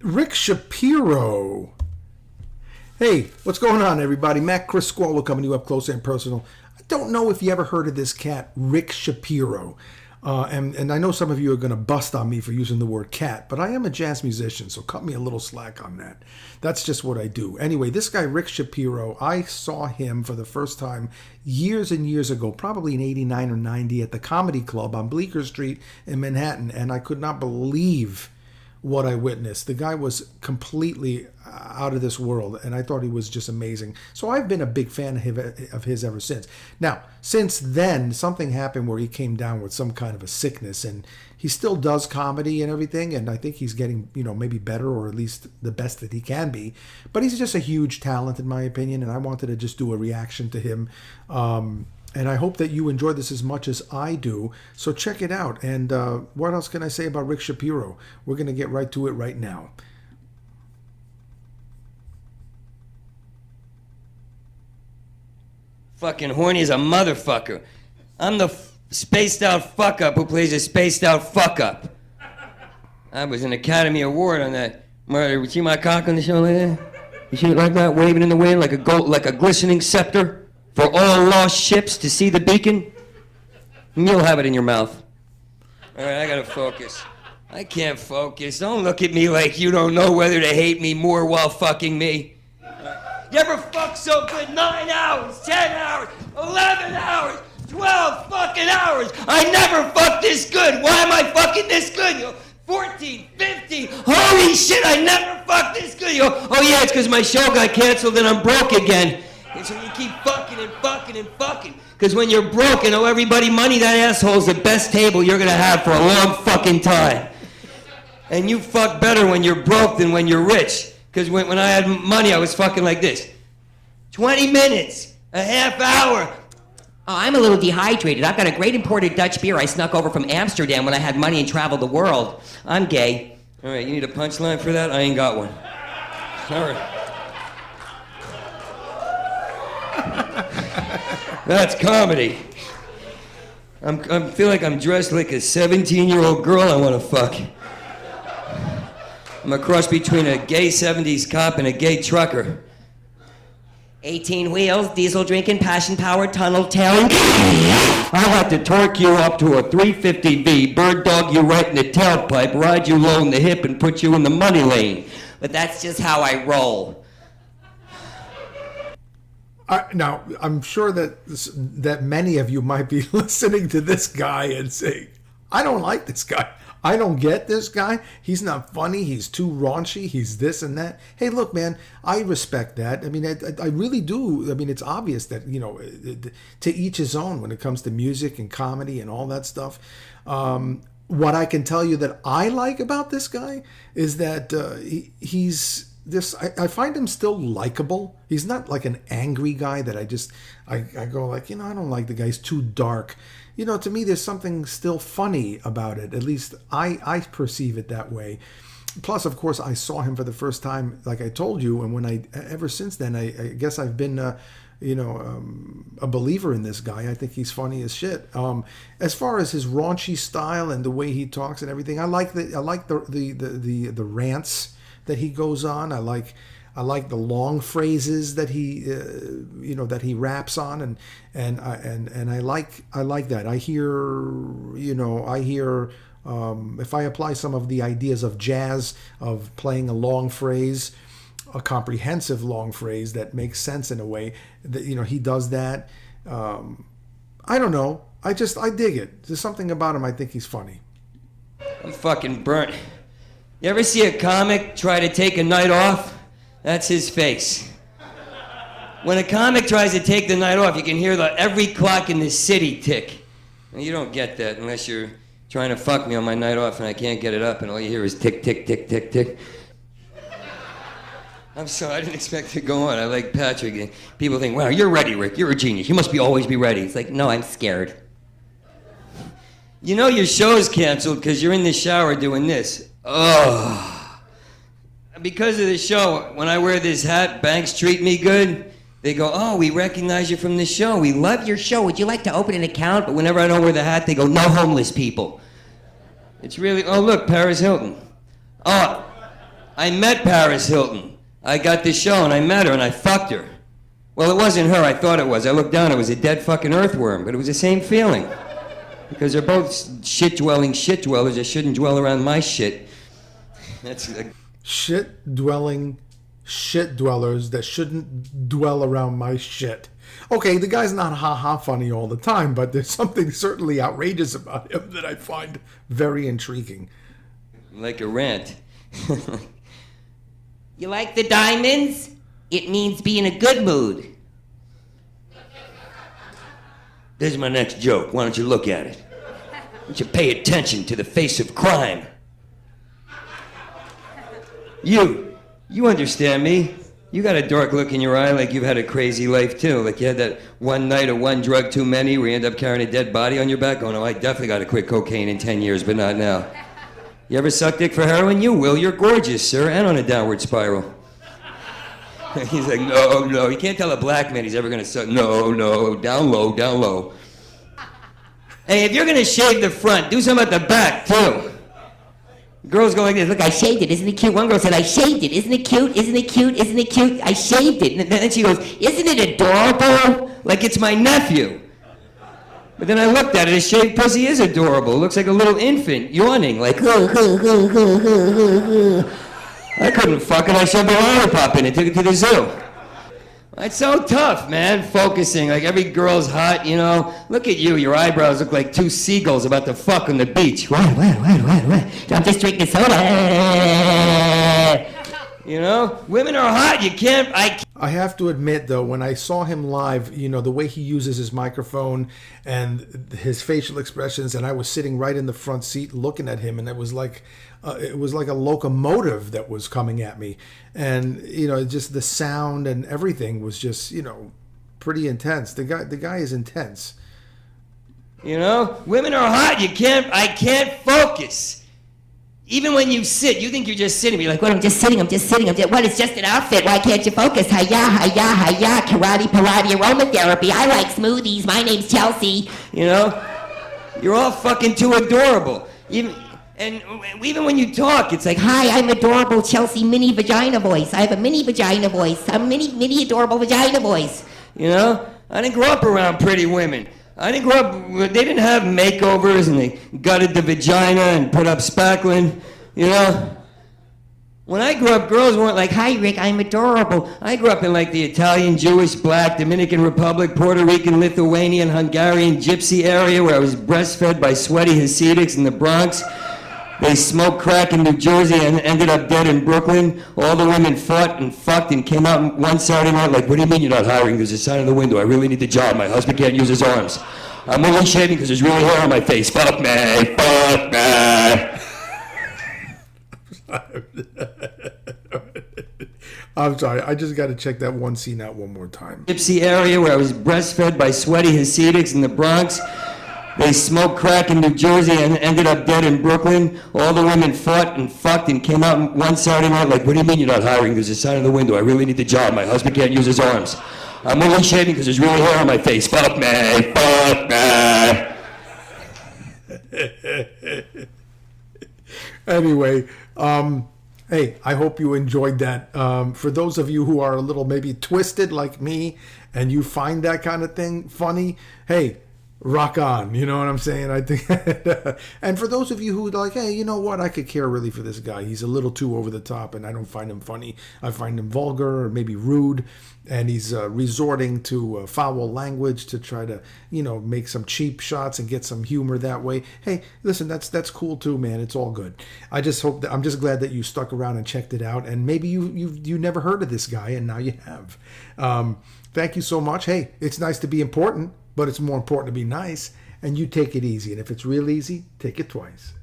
Rick Shapiro. Hey, what's going on, everybody? Matt Criscuolo coming to you up close and personal. I don't know if you ever heard of this cat, Rick Shapiro. And I know some of you are going to bust on me for using the word cat, but I am a jazz musician, so cut me a little slack on that. That's just what I do. Anyway, this guy, Rick Shapiro, I saw him for the first time years and years ago, probably in 89 or 90 at the Comedy Club on Bleecker Street in Manhattan, and I could not believe what I witnessed. The guy was completely out of this world, and I thought he was just amazing. So I've been a big fan of his ever since. Now, since then, something happened where he came down with some kind of a sickness, and he still does comedy and everything, and I think he's getting, maybe better, or at least the best that he can be. But he's just a huge talent, in my opinion, and I wanted to just do a reaction to him. And I hope that you enjoy this as much as I do. So check it out. And what else can I say about Rick Shapiro? We're going to get right to it right now. Fucking horny as a motherfucker. I'm the spaced out fuck up who plays a spaced out fuck up. I was an Academy Award on that. You see my cock on the show like that? You see it like that, waving in the wind like a glistening scepter? For all lost ships to see the beacon, and you'll have it in your mouth. All right, I gotta focus. I can't focus. Don't look at me like you don't know whether to hate me more while fucking me. You ever fuck so good? 9 hours, 10 hours, 11 hours, 12 fucking hours. I never fucked this good. Why am I fucking this good? 14, 15, holy shit, I never fucked this good. Oh yeah, it's because my show got canceled and I'm broke again. And so you keep fucking and fucking and fucking. Because when you're broke and owe everybody money, that asshole's the best table you're going to have for a long fucking time. And you fuck better when you're broke than when you're rich. Because when I had money, I was fucking like this. 20 minutes, a half hour. Oh, I'm a little dehydrated. I've got a great imported Dutch beer I snuck over from Amsterdam when I had money and traveled the world. I'm gay. All right, you need a punchline for that? I ain't got one. All right. That's comedy. I feel like I'm dressed like a 17-year-old girl I want to fuck. I'm a cross between a gay 70s cop and a gay trucker. 18 wheels, diesel drinking, passion powered, tunnel tailing. I'll have to torque you up to a 350V, bird dog you right in the tailpipe, ride you low in the hip, and put you in the money lane. But that's just how I roll. Now, I'm sure that many of you might be listening to this guy and saying, I don't like this guy. I don't get this guy. He's not funny. He's too raunchy. He's this and that. Hey, look, man, I respect that. I mean, I really do. I mean, it's obvious that, to each his own when it comes to music and comedy and all that stuff. What I can tell you that I like about this guy is that he's... I find him still likable. He's not like an angry guy that I go like, I don't like the guy. He's too dark. To me, there's something still funny about it. At least I perceive it that way. Plus, of course, I saw him for the first time, like I told you. And ever since then, I guess I've been, a believer in this guy. I think he's funny as shit. As far as his raunchy style and the way he talks and everything, I like the rants that he goes on. I like the long phrases that he that he raps on, and I like that. I hear if I apply some of the ideas of jazz, of playing a long phrase, a comprehensive long phrase that makes sense in a way that he does that. I don't know. I dig it. There's something about him. I think he's funny. I'm fucking burnt. You ever see a comic try to take a night off? That's his face. When a comic tries to take the night off, you can hear every clock in the city tick. And you don't get that unless you're trying to fuck me on my night off and I can't get it up and all you hear is tick, tick, tick, tick, tick. I'm sorry, I didn't expect to go on. I like Patrick. People think, wow, you're ready, Rick. You're a genius. You must always be ready. It's like, no, I'm scared. Your show's canceled because you're in the shower doing this. Oh. Because of the show, when I wear this hat, banks treat me good. They go, oh, we recognize you from the show. We love your show. Would you like to open an account? But whenever I don't wear the hat, they go, no homeless people. It's really, oh, look, Paris Hilton. Oh, I met Paris Hilton. I got the show and I met her and I fucked her. Well, it wasn't her, I thought it was. I looked down, it was a dead fucking earthworm, but it was the same feeling. Because they're both shit-dwelling shit dwellers that shouldn't dwell around my shit. That's Shit-dwelling shit dwellers that shouldn't dwell around my shit. Okay, the guy's not ha-ha funny all the time, but there's something certainly outrageous about him that I find very intriguing. like a rant. You like the diamonds? It means be in a good mood. There's my next joke. Why don't you look at it? Why don't you pay attention to the face of crime? You understand me. You got a dark look in your eye like you've had a crazy life too. Like you had that one night of one drug too many where you end up carrying a dead body on your back. Oh no, I definitely got to quit cocaine in 10 years, but not now. You ever suck dick for heroin? You will. You're gorgeous, sir, and on a downward spiral. He's like, no. You can't tell a black man he's ever going to suck. No. Down low. Hey, if you're going to shave the front, do something at the back, too. Girls go like this. Look, I shaved it. Isn't it cute? One girl said, I shaved it. Isn't it cute? Isn't it cute? Isn't it cute? I shaved it. And then she goes, isn't it adorable? Like it's my nephew. But then I looked at it. His shaved pussy is adorable. It looks like a little infant yawning, like, I couldn't fuck it. I shoved a lollipop in it, took it to the zoo. It's so tough, man, focusing. Like every girl's hot, you know. Look at you. Your eyebrows look like two seagulls about to fuck on the beach. What? I'm just drinking soda. You know? Women are hot. I have to admit, though, when I saw him live, you know, the way he uses his microphone and his facial expressions, and I was sitting right in the front seat looking at him, and it was like a locomotive that was coming at me. And, you know, just the sound and everything was just, you know, pretty intense. The guy is intense. You know? Women are hot. I can't focus. Even when you sit, you think you're just sitting. You're like, Well, I'm just sitting. What? It's just an outfit. Why can't you focus? Hi-ya. Karate, Pilates, aromatherapy. I like smoothies. My name's Chelsea. you know? You're all fucking too adorable. Even when you talk, it's like, Hi, I'm adorable Chelsea mini vagina voice. I have a mini vagina voice. A mini adorable vagina voice. you know? I didn't grow up around pretty women. They didn't have makeovers and they gutted the vagina and put up spackling, you know? When I grew up, girls weren't like, hi, Rick, I'm adorable. I grew up in like the Italian, Jewish, Black, Dominican Republic, Puerto Rican, Lithuanian, Hungarian, Gypsy area where I was breastfed by sweaty Hasidics in the Bronx. They smoked crack in New Jersey and ended up dead in Brooklyn. All the women fought and fucked and came out one Saturday night like, what do you mean you're not hiring? There's a sign in the window. I really need the job. My husband can't use his arms. I'm only shaving because there's really hair on my face. Fuck me. I'm sorry. I just got to check that one scene out one more time. Gypsy area where I was breastfed by sweaty Hasidics in the Bronx. They smoked crack in New Jersey and ended up dead in Brooklyn. All the women fought and fucked and came out one Saturday night like, what do you mean you're not hiring? There's a sign in the window. I really need the job. My husband can't use his arms. I'm only shaving because there's really hair on my face. Fuck me. Anyway, hey, I hope you enjoyed that. For those of you who are a little maybe twisted like me and you find that kind of thing funny, hey, rock on, you know what I'm saying? I think, and for those of you who are like, hey, you know what? I could care really for this guy. He's a little too over the top, and I don't find him funny. I find him vulgar or maybe rude, and he's resorting to foul language to try to, you know, make some cheap shots and get some humor that way. Hey, listen, that's cool too, man. It's all good. I'm just glad that you stuck around and checked it out, and maybe you never heard of this guy, and now you have. Thank you so much. Hey, it's nice to be important, but it's more important to be nice, and you take it easy. And if it's real easy, take it twice.